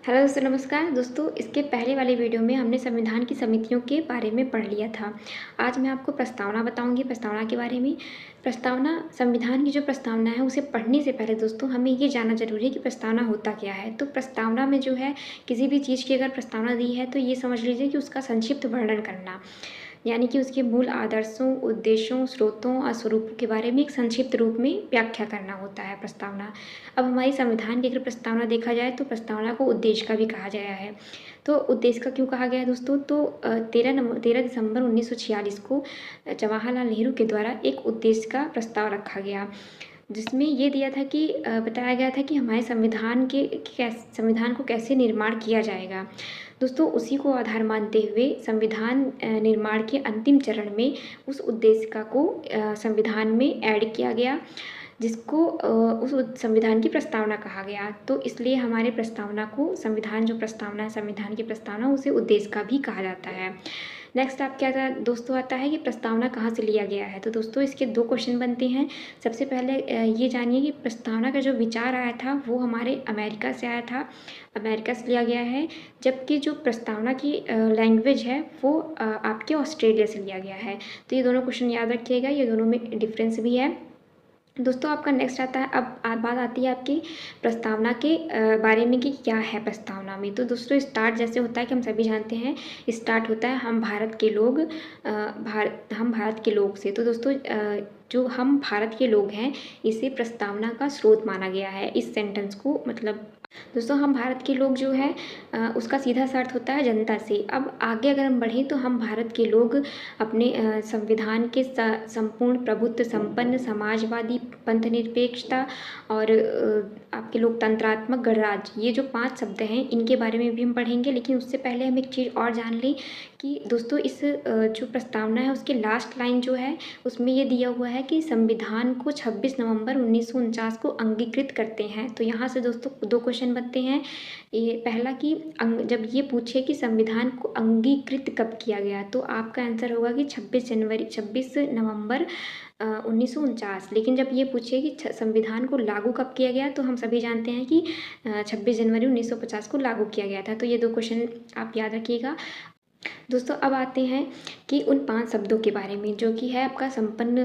Hello दोस्तों, नमस्कार दोस्तों। इसके पहले वाले वीडियो में हमने संविधान की समितियों के बारे में पढ़ लिया था। आज मैं आपको प्रस्तावना बताऊंगी, प्रस्तावना के बारे में। प्रस्तावना, संविधान की जो प्रस्तावना है उसे पढ़ने से पहले दोस्तों हमें ये जानना जरूरी है कि प्रस्तावना होता क्या है। तो प्रस्तावना में जो है, किसी भी चीज़ की अगर प्रस्तावना दी है तो ये समझ लीजिए कि उसका संक्षिप्त वर्णन करना, यानी कि उसके मूल आदर्शों, उद्देश्यों, स्रोतों और स्वरूपों के बारे में एक संक्षिप्त रूप में व्याख्या करना होता है प्रस्तावना। अब हमारी संविधान की अगर प्रस्तावना देखा जाए तो प्रस्तावना को उद्देश्य का भी कहा गया है। तो उद्देश्य का क्यों कहा गया है दोस्तों? तो 13 दिसंबर 1946 को जवाहरलाल नेहरू के द्वारा एक उद्देश्य का प्रस्ताव रखा गया, जिसमें ये दिया था कि बताया गया था कि हमारे संविधान को कैसे निर्माण किया जाएगा। दोस्तों, उसी को आधार मानते हुए संविधान निर्माण के अंतिम चरण में उस उद्देशिका को संविधान में ऐड किया गया, जिसको उस संविधान की प्रस्तावना कहा गया। तो इसलिए हमारे प्रस्तावना को, जो प्रस्तावना है संविधान की प्रस्तावना, उसे उद्देश्य का भी कहा जाता है। नेक्स्ट आप क्या था दोस्तों, आता है कि प्रस्तावना कहाँ से लिया गया है। तो दोस्तों, इसके 2 क्वेश्चन बनते हैं। सबसे पहले ये जानिए कि प्रस्तावना का जो विचार आया था वो हमारे अमेरिका से आया था, अमेरिका से लिया गया है। जबकि जो प्रस्तावना की लैंग्वेज है वो आपके ऑस्ट्रेलिया से लिया गया है। तो ये दोनों क्वेश्चन याद रखिएगा, ये दोनों में डिफरेंस भी है। दोस्तों, आपका नेक्स्ट आता है, अब बात आती है आपकी प्रस्तावना के बारे में कि क्या है प्रस्तावना में। तो दोस्तों, स्टार्ट जैसे होता है कि हम सभी जानते हैं, स्टार्ट होता है हम भारत के लोग से। तो दोस्तों, जो हम भारत के लोग हैं, इसे प्रस्तावना का स्रोत माना गया है, इस सेंटेंस को। मतलब दोस्तों, हम भारत के लोग जो है उसका सीधा सा अर्थ होता है जनता से। अब आगे अगर हम बढ़ें तो हम भारत के लोग अपने संविधान के संपूर्ण प्रभुत्व संपन्न समाजवादी पंथनिरपेक्षता और आपके लोकतंत्रात्मक गणराज्य, ये जो 5 शब्द हैं इनके बारे में भी हम पढ़ेंगे। लेकिन उससे पहले हम एक चीज़ और जान लें कि दोस्तों, इस जो प्रस्तावना है उसके लास्ट लाइन जो है उसमें ये दिया हुआ है कि संविधान को 26 नवंबर 1949 को अंगीकृत करते हैं। तो यहाँ से दोस्तों 2 क्वेश्चन बनते हैं। ये पहला कि जब ये पूछे कि संविधान को अंगीकृत कब किया गया, तो आपका आंसर होगा कि 26 नवंबर 1949। लेकिन जब ये पूछे कि संविधान को लागू कब किया गया, तो हम सभी जानते हैं कि 26 जनवरी 1950 को लागू किया गया था। तो ये 2 क्वेश्चन आप याद रखिएगा। दोस्तों, अब आते हैं कि उन 5 शब्दों के बारे में, जो कि है आपका संपूर्ण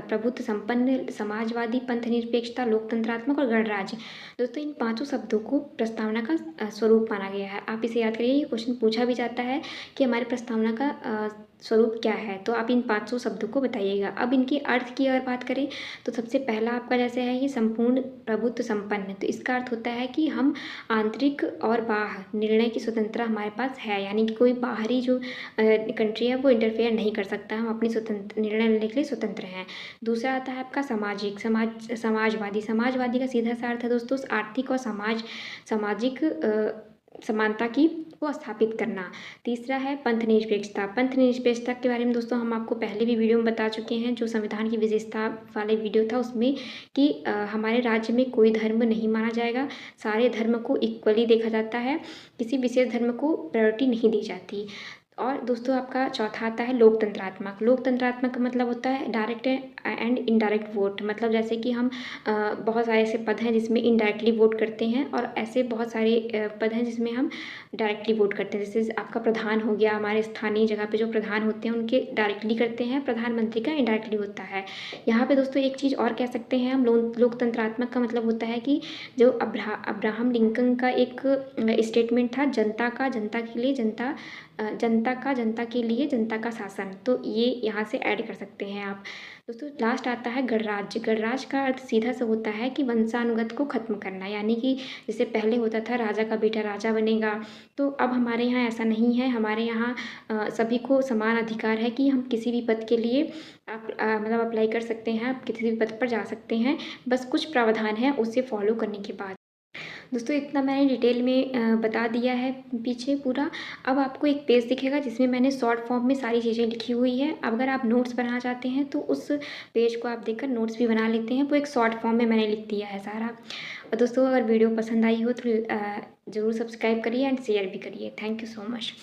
प्रभुत्व संपन्न समाजवादी पंथनिरपेक्षता लोकतंत्रात्मक और गणराज्य। दोस्तों, इन 5 शब्दों को प्रस्तावना का स्वरूप माना गया है। आप इसे याद करिए, ये क्वेश्चन पूछा भी जाता है कि हमारे प्रस्तावना का स्वरूप क्या है, तो आप इन 500 शब्दों को बताइएगा। अब इनके अर्थ की अगर बात करें तो सबसे पहला आपका जैसे है ये संपूर्ण प्रभुत्व संपन्न। तो इसका अर्थ होता है कि हम आंतरिक और बाह्य निर्णय की स्वतंत्रता हमारे पास है, यानी कि कोई बाहरी जो कंट्री है वो इंटरफेयर नहीं कर सकता, हम अपनी स्वतंत्र निर्णय लेने के लिए स्वतंत्र हैं। दूसरा आता है आपका समाजवादी का सीधा सा अर्थ है दोस्तों आर्थिक और सामाजिक समानता को स्थापित करना। तीसरा है पंथ निरपेक्षता के बारे में दोस्तों हम आपको पहले भी वीडियो में बता चुके हैं, जो संविधान की विशेषता वाले वीडियो था उसमें, कि हमारे राज्य में कोई धर्म नहीं माना जाएगा, सारे धर्म को इक्वली देखा जाता है, किसी विशेष धर्म को प्रायोरिटी नहीं दी जाती। और दोस्तों, आपका चौथा आता है लोकतंत्रात्मक का मतलब होता है डायरेक्ट एंड इनडायरेक्ट वोट। मतलब जैसे कि हम बहुत सारे ऐसे पद हैं जिसमें इनडायरेक्टली वोट करते हैं, और ऐसे बहुत सारे पद हैं जिसमें हम डायरेक्टली वोट करते हैं। जैसे आपका प्रधान हो गया, हमारे स्थानीय जगह पे जो प्रधान होते हैं उनके डायरेक्टली करते हैं, प्रधानमंत्री का इनडायरेक्टली होता है। यहाँ पे दोस्तों एक चीज़ और कह सकते हैं हम, लोकतंत्रात्मक का मतलब होता है कि जो अब्राहम लिंकन का एक स्टेटमेंट था, जनता के लिए जनता के लिए जनता का शासन। तो ये यहाँ से ऐड कर सकते हैं आप। दोस्तों, लास्ट आता है गणराज्य का अर्थ सीधा सा होता है कि वंशानुगत को खत्म करना, यानी कि जैसे पहले होता था राजा का बेटा राजा बनेगा, तो अब हमारे यहाँ ऐसा नहीं है। हमारे यहाँ सभी को समान अधिकार है कि हम किसी भी पद के लिए मतलब अप्लाई कर सकते हैं, आप किसी भी पद पर जा सकते हैं, बस कुछ प्रावधान है उसे फॉलो करने के बाद। दोस्तों, इतना मैंने डिटेल में बता दिया है पीछे पूरा। अब आपको एक पेज दिखेगा जिसमें मैंने शॉर्ट फॉर्म में सारी चीज़ें लिखी हुई है। अब अगर आप नोट्स बनाना चाहते हैं तो उस पेज को आप देखकर नोट्स भी बना लेते हैं, वो एक शॉर्ट फॉर्म में मैंने लिख दिया है सारा। और दोस्तों, अगर वीडियो पसंद आई हो तो ज़रूर सब्सक्राइब करिए एंड शेयर भी करिए। Thank you so much.